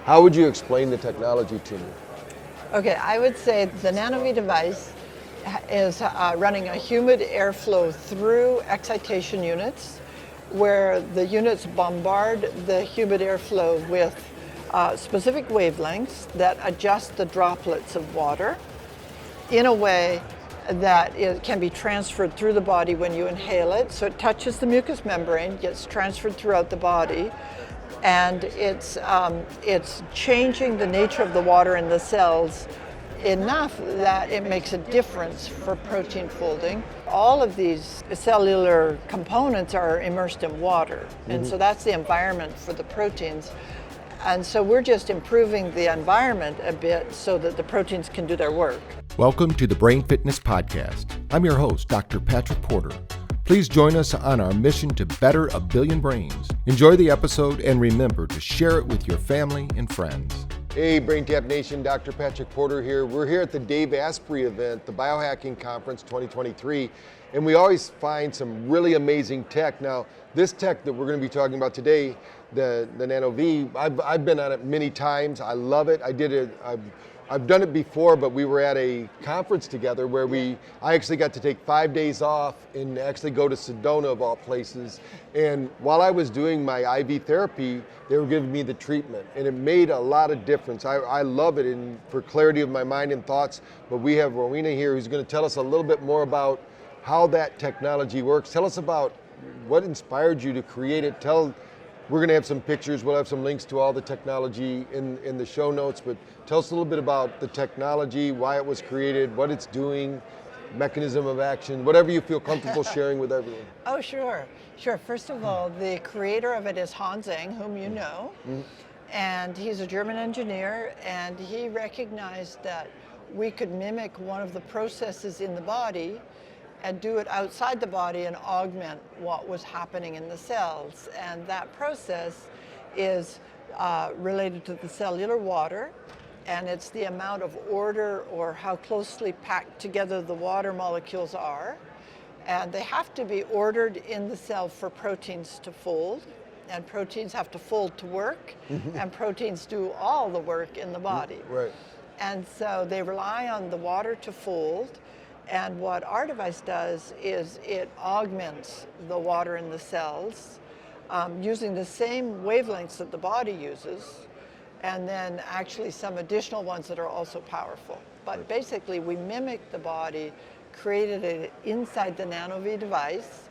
How would you explain the technology to me? Okay, I would say the NanoVi device is running a humid airflow through excitation units, where the units bombard the humid airflow with specific wavelengths that adjust the droplets of water in a way that it can be transferred through the body when you inhale it. So it touches the mucous membrane, gets transferred throughout the body, and it's changing the nature of the water in the cells enough that it makes a difference for protein folding. All of these cellular components are immersed in water, and so that's the environment for the proteins. And so we're just improving the environment a bit so that the proteins can do their work. Welcome to the Brain Fitness Podcast. I'm your host, Dr. Patrick Porter. Please join us on our mission to better a billion brains. Enjoy the episode and remember to share it with your family and friends. Hey, BrainTap Nation, Dr. Patrick Porter here. We're here at the Dave Asprey event, the Biohacking Conference 2023, and we always find some really amazing tech. Now, this tech that we're going to be talking about today, the NanoVi, I've been on it many times. I love it. I've done it before, but we were at a conference together where I actually got to take 5 days off and actually go to Sedona of all places. And while I was doing my IV therapy, they were giving me the treatment, and it made a lot of difference. I love it and for clarity of my mind and thoughts, but we have Rowena here who's going to tell us a little bit more about how that technology works. Tell us about what inspired you to create it. We're going to have some pictures. We'll have some links to all the technology in the show notes, but tell us a little bit about the technology, why it was created, what it's doing, mechanism of action, whatever you feel comfortable sharing with everyone. Oh, sure. First of all, the creator of it is Hans Eng, whom you know, and he's a German engineer, and he recognized that we could mimic one of the processes in the body and do it outside the body and augment what was happening in the cells. And that process is related to the cellular water, and it's the amount of order or how closely packed together the water molecules are. And they have to be ordered in the cell for proteins to fold, and proteins have to fold to work, and proteins do all the work in the body. Right. And so they rely on the water to fold. And what our device does is it augments the water in the cells using the same wavelengths that the body uses, and then actually some additional ones that are also powerful. But basically we mimic the body, created it inside the NanoVi device,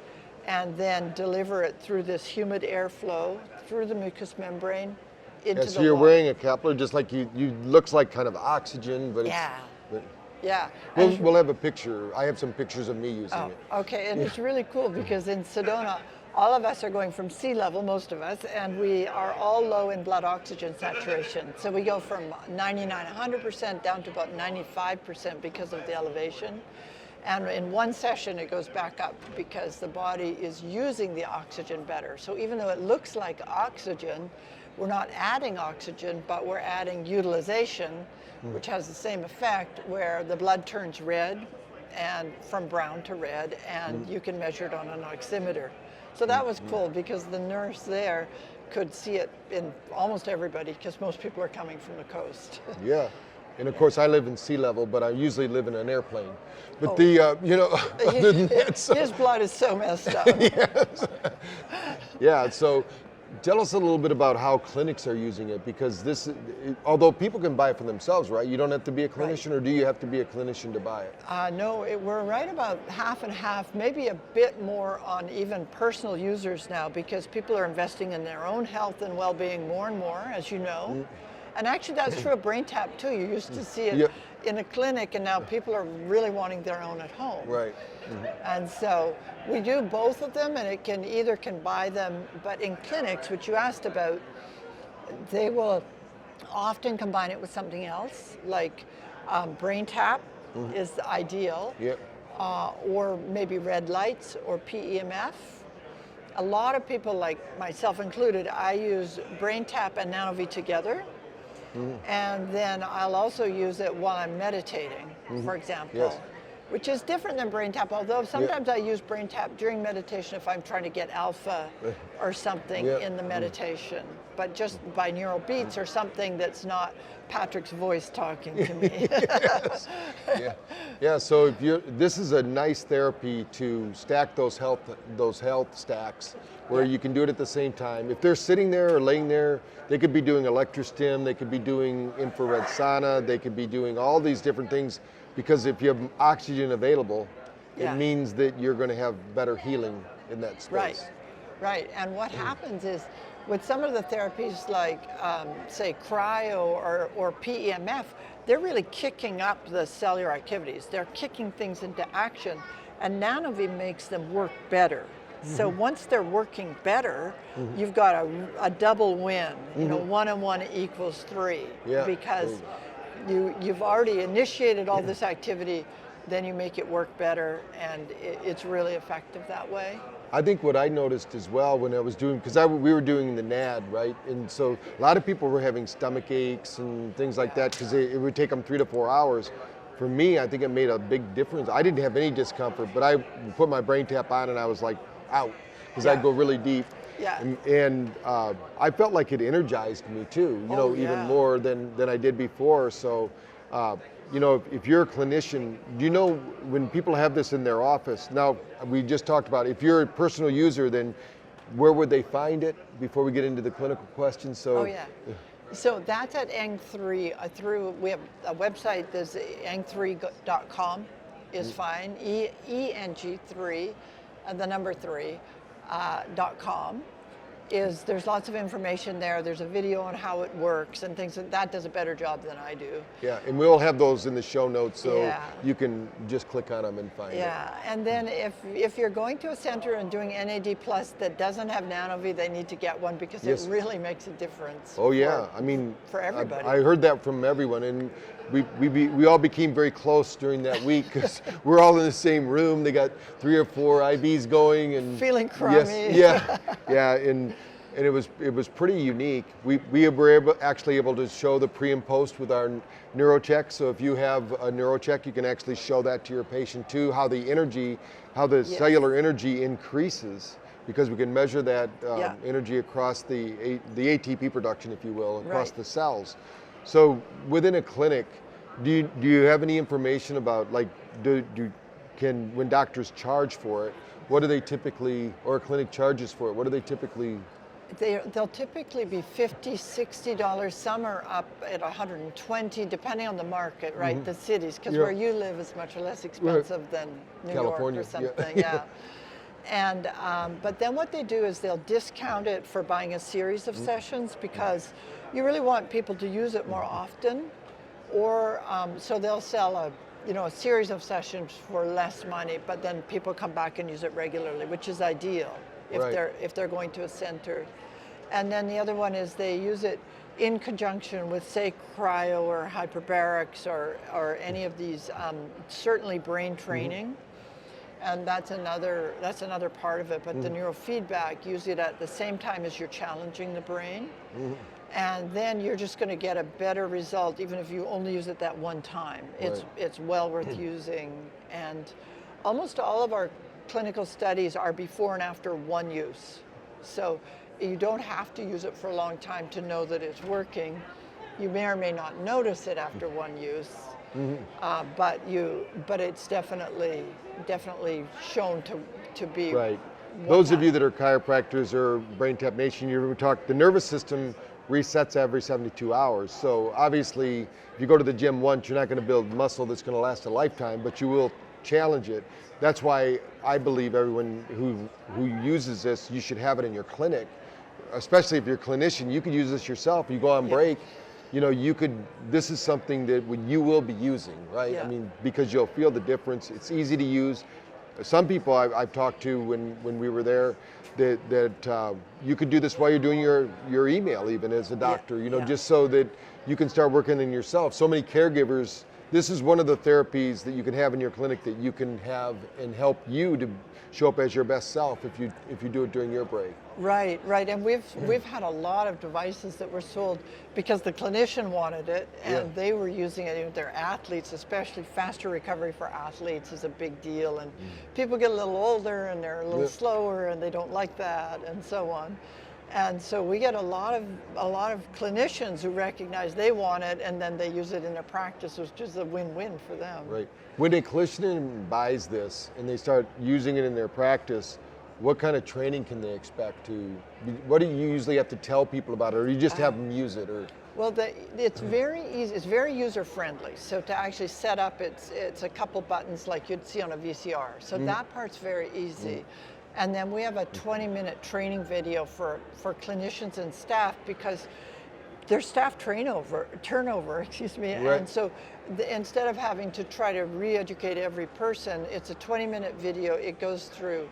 and then deliver it through this humid airflow, through the mucous membrane, into the So you're water. wearing a capillary, just like you looks like kind of oxygen, but Yeah. We'll have a picture. I have some pictures of me using it. Okay, and it's really cool because in Sedona, all of us are going from sea level, most of us, and we are all low in blood oxygen saturation. So we go from 99, 100% down to about 95% because of the elevation. And in one session, it goes back up because the body is using the oxygen better. So even though it looks like oxygen, we're not adding oxygen, but we're adding utilization, which has the same effect where the blood turns red, and from brown to red, and you can measure it on an oximeter. So that was cool because the nurse there could see it in almost everybody because most people are coming from the coast. Yeah. And of course I live in sea level, but I usually live in an airplane. But other than that, his blood is so messed up. Yes. Yeah, so tell us a little bit about how clinics are using it, because although people can buy it for themselves, right? You don't have to be a clinician, or do you have to be a clinician to buy it? No, we're right about half and half, maybe a bit more on even personal users now, because people are investing in their own health and well-being more and more, as you know. And actually that's true of BrainTap too. You used to see it in a clinic, and now people are really wanting their own at home. Right. And so we do both of them, and it can buy them, but in clinics, which you asked about, they will often combine it with something else, like BrainTap is the ideal, or maybe red lights or PEMF. A lot of people, like myself included, I use BrainTap and NanoVi together. And then I'll also use it while I'm meditating, for example. which is different than BrainTap, although sometimes I use BrainTap during meditation if I'm trying to get alpha or something in the meditation, but just binaural beats or something that's not Patrick's voice talking to me. Yeah. So this is a nice therapy to stack those health stacks, where you can do it at the same time. If they're sitting there or laying there, they could be doing electrostim, they could be doing infrared sauna, they could be doing all these different things, because if you have oxygen available, it means that you're going to have better healing in that space. Right. And what happens is, with some of the therapies like, say, cryo or PEMF, they're really kicking up the cellular activities. They're kicking things into action, and NanoVi makes them work better. So once they're working better, you've got a double win. You know, 1 and 1 equals 3, because you've already initiated all this activity, then you make it work better, and it's really effective that way. I think what I noticed as well when I was doing, because we were doing the NAD, right? And so a lot of people were having stomach aches and things like that, because it would take them 3 to 4 hours. For me, I think it made a big difference. I didn't have any discomfort, but I put my BrainTap on and I was like out, because I'd go really deep. And I felt like it energized me too, even more than I did before. So, if you're a clinician, when people have this in their office, now we just talked about, if you're a personal user, then where would they find it before we get into the clinical questions? So, so that's at Eng3, we have a website, there's Eng3.com is fine, Eng3, the number 3, .com. There's lots of information there. There's a video on how it works and things. That does a better job than I do. Yeah, and we'll have those in the show notes, so you can just click on them and find it. Yeah, and then if you're going to a center and doing NAD Plus that doesn't have NanoVi, they need to get one, because it really makes a difference. Oh yeah, for everybody. I heard that from everyone, and we all became very close during that week, because we're all in the same room. They got 3 or 4 IVs going, and feeling crummy. And it was pretty unique. We were actually able to show the pre and post with our NeuroCheck. So if you have a NeuroCheck, you can actually show that to your patient too, how the cellular energy increases, because we can measure that energy across the ATP production, if you will, across the cells. So within a clinic, do you have any information about, like, when doctors charge for it, what do they typically, or a clinic charges for it, what do they typically? They'll typically be $50, $60. Some are up at $120, depending on the market, right? The cities, because where you live is much less expensive than New California, York or something. And but then what they do is they'll discount it for buying a series of sessions, because you really want people to use it more often, or so they'll sell a series of sessions for less money, but then people come back and use it regularly, which is ideal if they're going to a center. And then the other one is they use it in conjunction with, say, cryo or hyperbarics or any of these, certainly brain training. And that's another part of it. But the neurofeedback, use it at the same time as you're challenging the brain. And then you're just going to get a better result, even if you only use it that one time. It's well worth using. And almost all of our clinical studies are before and after one use. So you don't have to use it for a long time to know that it's working. You may or may not notice it after one use, but it's definitely shown to be. Right. Those of you that are chiropractors or BrainTap Nation, you talk, the nervous system resets every 72 hours. So obviously, if you go to the gym once, you're not going to build muscle that's going to last a lifetime, but you will challenge it. That's why I believe everyone who uses this, you should have it in your clinic, especially if you're a clinician. You could use this yourself. You go on break, this is something that you will be using, right? Yeah. I mean, because you'll feel the difference. It's easy to use. Some people I've talked to when we were there, that you could do this while you're doing your email, even as a doctor, just so that you can start working in yourself. So many caregivers, this is one of the therapies that you can have in your clinic that you can have and help you to show up as your best self if you do it during your break. Right, right, and we've had a lot of devices that were sold because the clinician wanted it, and they were using it. Their athletes, especially faster recovery for athletes, is a big deal. And people get a little older and they're a little slower, and they don't like that, and so on. And so we get a lot of clinicians who recognize they want it, and then they use it in their practice, which is a win-win for them. Right. When a clinician buys this and they start using it in their practice, what kind of training can they expect to? What do you usually have to tell people about it, or you just have them use it? Or well, it's very easy. It's very user-friendly. So to actually set up, it's a couple buttons like you'd see on a VCR. So that part's very easy. And then we have a 20-minute training video for clinicians and staff, because there's staff turnover, Right. and so instead of having to try to re-educate every person, it's a 20-minute video. It goes through,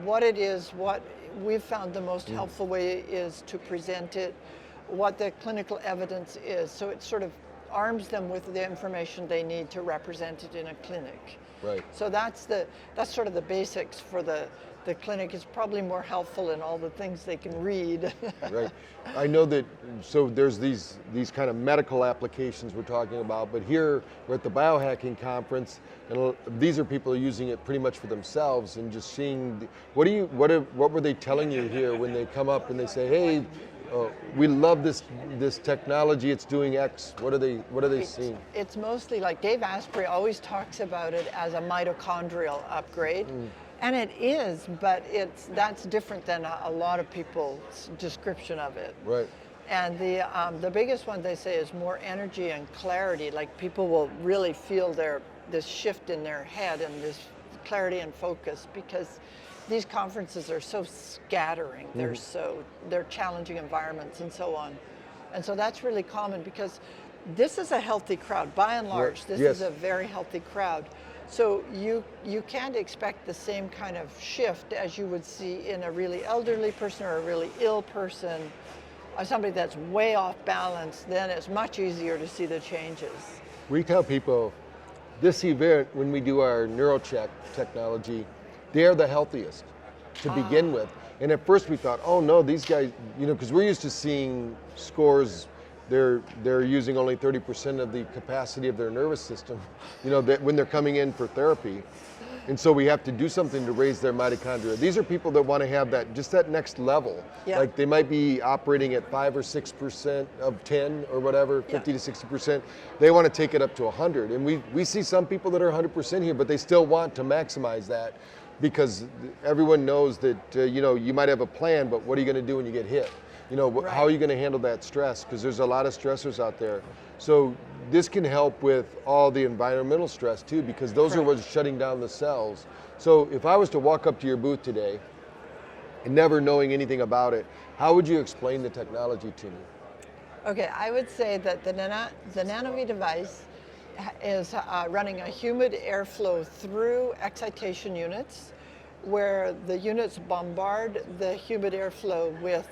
what it is, what we've found the most helpful way is to present it, what the clinical evidence is. So it sort of arms them with the information they need to represent it in a clinic. Right. So that's sort of the basics for the clinic. Is probably more helpful in all the things they can read. Right. I know that, so there's these kind of medical applications we're talking about, but here we're at the biohacking conference, and these are people using it pretty much for themselves and just seeing, what were they telling you here when they come up and they say, hey, we love this technology, it's doing X. What are they seeing? It's mostly like Dave Asprey always talks about it as a mitochondrial upgrade. And it is, but that's different than a lot of people's description of it. Right. And the biggest one they say is more energy and clarity. Like people will really feel this shift in their head and this clarity and focus, because these conferences are so scattering. They're challenging environments and so on. And so that's really common, because this is a healthy crowd. By and large, this is a very healthy crowd. So you can't expect the same kind of shift as you would see in a really elderly person or a really ill person, or somebody that's way off balance. Then it's much easier to see the changes. We tell people this event, when we do our neurocheck technology, they're the healthiest to begin with. And at first we thought, oh no, these guys, because we're used to seeing scores, they're using only 30% of the capacity of their nervous system, when they're coming in for therapy. And so we have to do something to raise their mitochondria. These are people that want to have that next level. Yeah. Like they might be operating at 5 or 6% of 10 or whatever, 50 to 60%. They want to take it up to 100. And we see some people that are 100% here, but they still want to maximize that, because everyone knows that, you might have a plan, but what are you going to do when you get hit? Right. How are you going to handle that stress? Because there's a lot of stressors out there. So this can help with all the environmental stress too, because those are what's shutting down the cells. So if I was to walk up to your booth today and never knowing anything about it, how would you explain the technology to me? Okay, I would say that the NanoVi device is running a humid airflow through excitation units, where the units bombard the humid airflow with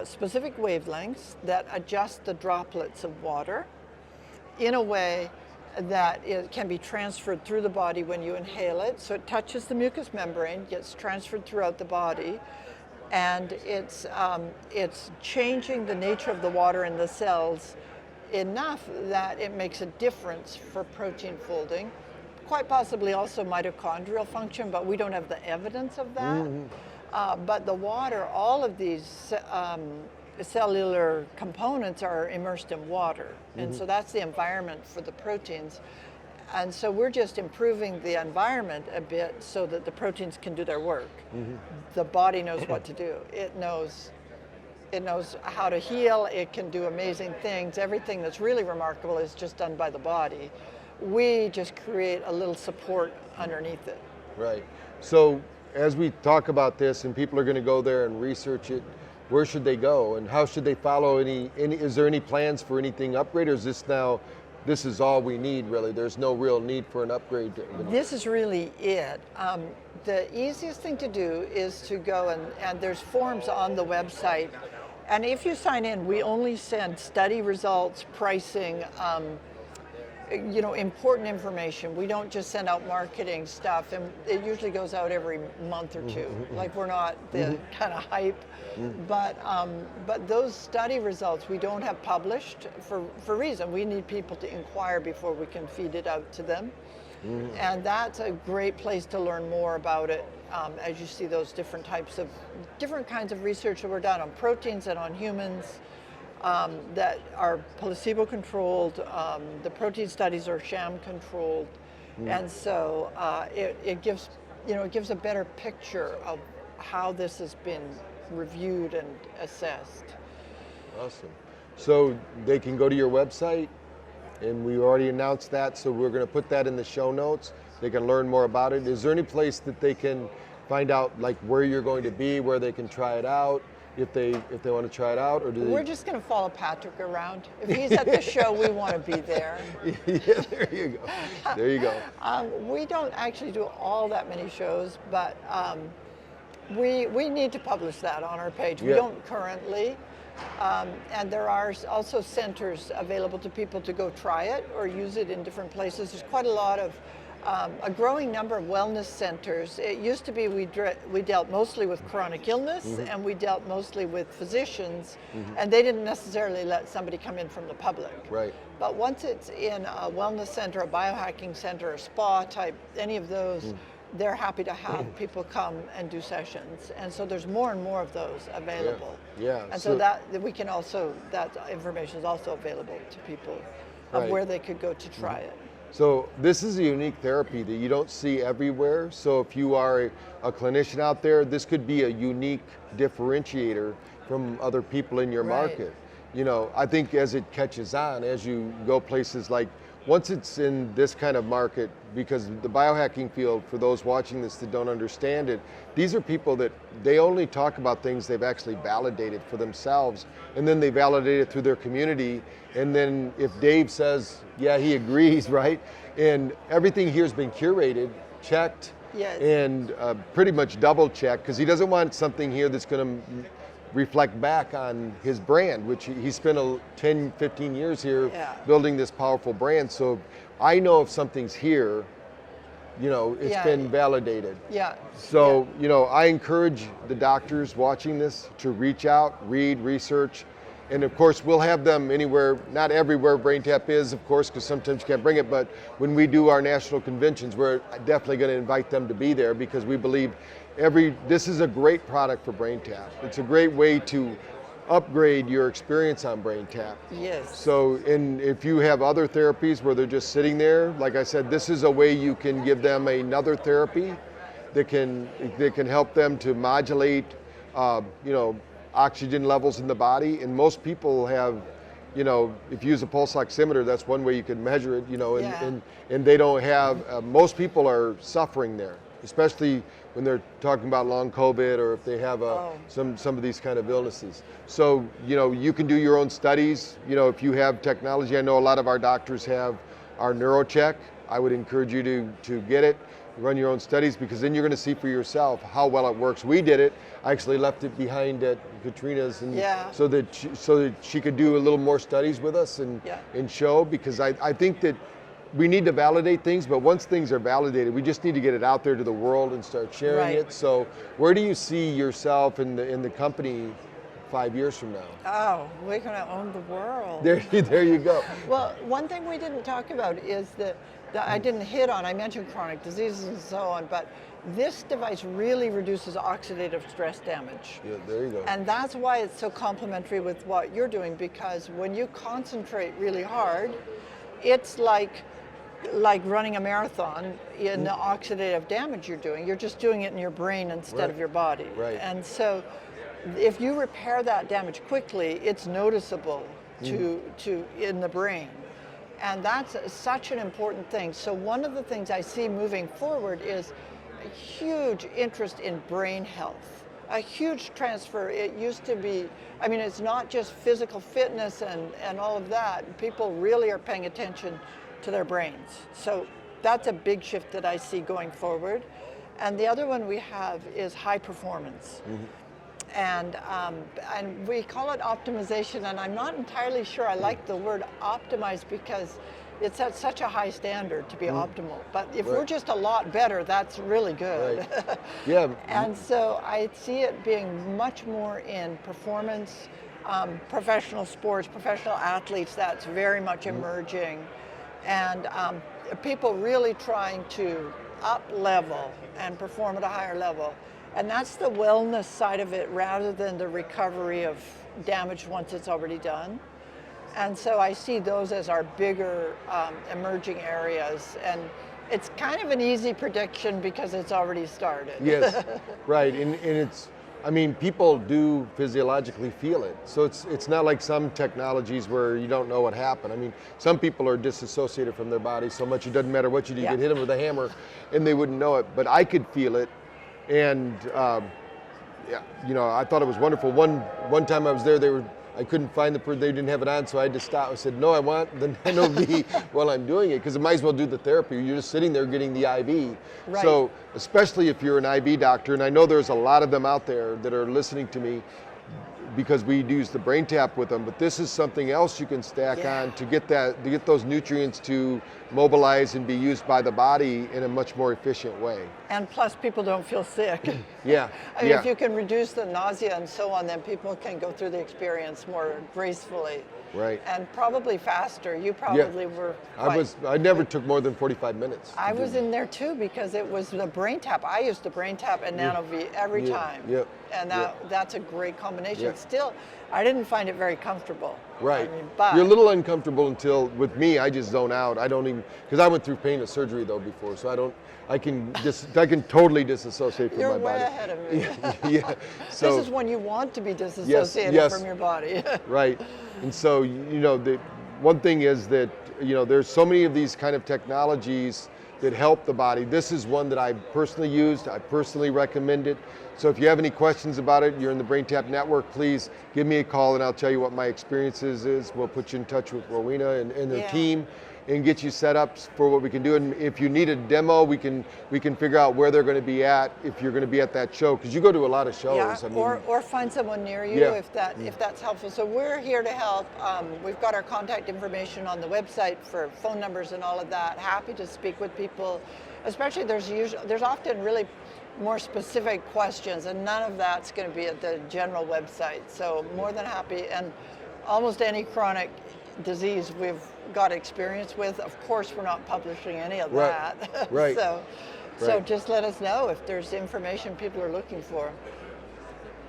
specific wavelengths that adjust the droplets of water in a way that it can be transferred through the body when you inhale it. So it touches the mucous membrane, gets transferred throughout the body, and it's changing the nature of the water in the cells enough that it makes a difference for protein folding, quite possibly also mitochondrial function, but we don't have the evidence of that. But the water, all of these cellular components are immersed in water. And so that's the environment for the proteins. And so we're just improving the environment a bit so that the proteins can do their work. The body knows what to do. It knows how to heal. It can do amazing things. Everything that's really remarkable is just done by the body. We just create a little support underneath it. Right. So as we talk about this and people are going to go there and research it, where should they go and how should they follow is there any plans for anything upgrade, or is this is all we need really? There's no real need for an upgrade. This is really it. The easiest thing to do is to go and there's forms on the website. And if you sign in, we only send study results, pricing, important information. We don't just send out marketing stuff, and it usually goes out every month or two. Like, we're not the kind of hype, but those study results we don't have published for a reason. We need people to inquire before we can feed it out to them. And that's a great place to learn more about it, as you see those different kinds of research that were done on proteins and on humans that are placebo-controlled. The protein studies are sham-controlled, and so it gives a better picture of how this has been reviewed and assessed. Awesome. So they can go to your website, and we already announced that, so we're going to put that in the show notes. They can learn more about it. Is there any place that they can find out, like, where you're going to be, where they can try it out, if they want to try it out, or do they? We're just going to follow Patrick around. If he's at the show, we want to be there. Yeah, there you go. There you go. We don't actually do all that many shows, but we need to publish that on our page. We don't currently. And there are also centers available to people to go try it or use it in different places. There's quite a lot of, a growing number of wellness centers. It used to be we dealt mostly with chronic illness, and we dealt mostly with physicians, and they didn't necessarily let somebody come in from the public. Right. But once it's in a wellness center, a biohacking center, a spa type, any of those, they're happy to have people come and do sessions, and so there's more and more of those available. Yeah. And so that information is also available to people of where they could go to try it. So this is a unique therapy that you don't see everywhere. So if you are a clinician out there, this could be a unique differentiator from other people in your market. I think as it catches on, as you go places like, once it's in this kind of market, because the biohacking field, for those watching this that don't understand it, these are people that they only talk about things they've actually validated for themselves, and then they validate it through their community. And then if Dave says, yeah, he agrees, right? And everything here has been curated, checked, and pretty much double checked, because he doesn't want something here that's going to reflect back on his brand, which he spent 10, 15 years here building this powerful brand. So I know if something's here, it's been validated. So, I encourage the doctors watching this to reach out, read, research, and of course we'll have them anywhere, not everywhere BrainTap is, of course, because sometimes you can't bring it, but when we do our national conventions, we're definitely going to invite them to be there, because we believe this is a great product for BrainTap. It's a great way to upgrade your experience on BrainTap. Yes. So, and if you have other therapies where they're just sitting there, like I said, this is a way you can give them another therapy that can help them to modulate, oxygen levels in the body. And most people have, if you use a pulse oximeter, that's one way you can measure it, and they don't have, most people are suffering there, especially when they're talking about long COVID, or if they have some of these kind of illnesses. So, you can do your own studies. If you have technology, I know a lot of our doctors have our NeuroCheck. I would encourage you to get it, run your own studies, because then you're going to see for yourself how well it works. We did it. I actually left it behind at Katrina's, and so that she could do a little more studies with us and show, because I think that we need to validate things, but once things are validated, we just need to get it out there to the world and start sharing it. So where do you see yourself in the company 5 years from now? Oh, we're going to own the world. There you go. Well, one thing we didn't talk about is that I didn't hit on, I mentioned chronic diseases and so on, but this device really reduces oxidative stress damage. Yeah, there you go. And that's why it's so complementary with what you're doing, because when you concentrate really hard, it's like running a marathon in the oxidative damage you're doing. You're just doing it in your brain instead of your body. Right. And so if you repair that damage quickly, it's noticeable to in the brain. And that's such an important thing. So one of the things I see moving forward is a huge interest in brain health. A huge transfer. It used to be, it's not just physical fitness and all of that. People really are paying attention to their brains. So that's a big shift that I see going forward. And the other one we have is high performance. And we call it optimization, and I'm not entirely sure I like the word optimize, because it's at such a high standard to be optimal. But if Right. we're just a lot better, that's really good. Right. Yeah. And so I see it being much more in performance, professional sports, professional athletes, that's very much emerging. And people really trying to up level and perform at a higher level. And that's the wellness side of it rather than the recovery of damage once it's already done. And so I see those as our bigger emerging areas. And it's kind of an easy prediction because it's already started. Yes, right. And it's, I mean, people do physiologically feel it. So it's not like some technologies where you don't know what happened. I mean, some people are disassociated from their body so much it doesn't matter what you do. You Yeah. could hit them with a hammer and they wouldn't know it. But I could feel it. And, yeah, you know, I thought it was wonderful. One time I was there, I couldn't find they didn't have it on, so I had to stop. I said, no, I want the NanoVi while I'm doing it, because I might as well do the therapy. You're just sitting there getting the IV. Right. So, especially if you're an IV doctor, and I know there's a lot of them out there that are listening to me, because we use the BrainTap with them, but this is something else you can stack Yeah. on to get those nutrients to mobilize and be used by the body in a much more efficient way. And plus people don't feel sick. Yeah, I mean, yeah. if you can reduce the nausea and so on, then people can go through the experience more gracefully. Right. And probably faster. You probably were I never took more than 45 minutes. I was in there too because it was the BrainTap. I used the BrainTap and NanoVi every Yeah. time. Yep. And that's a great combination. Yeah. Still, I didn't find it very comfortable. Right. I mean, but You're a little uncomfortable until, with me, I just zone out. I don't even, because I went through painless surgery though before, so I can totally disassociate from you're my way body. ahead of me. Yeah. So, This is when you want to be disassociated yes. from your body. right. And so, you know, the one thing is that, you know, there's so many of these kind of technologies that help the body. This is one that I personally used. I personally recommend it. So if you have any questions about it, you're in the BrainTap network, please give me a call and I'll tell you what my experiences is. We'll put you in touch with Rowena and their Yeah. team and get you set up for what we can do. And if you need a demo, we can figure out where they're going to be at if you're going to be at that show, because you go to a lot of shows. Yeah, I mean, or find someone near you Yeah. if that's helpful. So we're here to help. We've got our contact information on the website for phone numbers and all of that. Happy to speak with people, especially there's often really more specific questions, and none of that's going to be at the general website. So more than happy, and almost any chronic disease we've got experience with. Of course, we're not publishing any of Right. that. Right. So Right. just let us know if there's information people are looking for.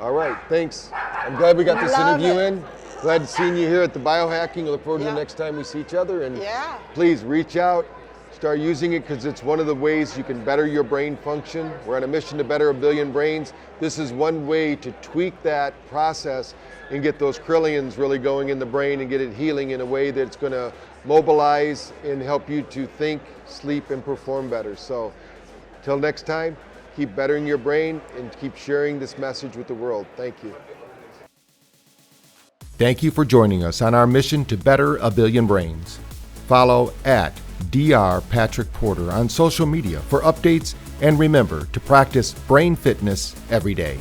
all right, thanks. I'm glad we got this Love interview it. in. Glad to see you here at the biohacking. I look forward to Yeah. the next time we see each other. And Yeah. please reach out, start using it, because it's one of the ways you can better your brain function. We're on a mission to better 1 billion brains. This is one way to tweak that process and get those trillions really going in the brain and get it healing in a way that's going to mobilize and help you to think, sleep, and perform better. So till next time, keep bettering your brain and keep sharing this message with the world. Thank you. Thank you for joining us on our mission to better 1 billion brains. Follow at Dr. Patrick Porter on social media for updates, and remember to practice brain fitness every day.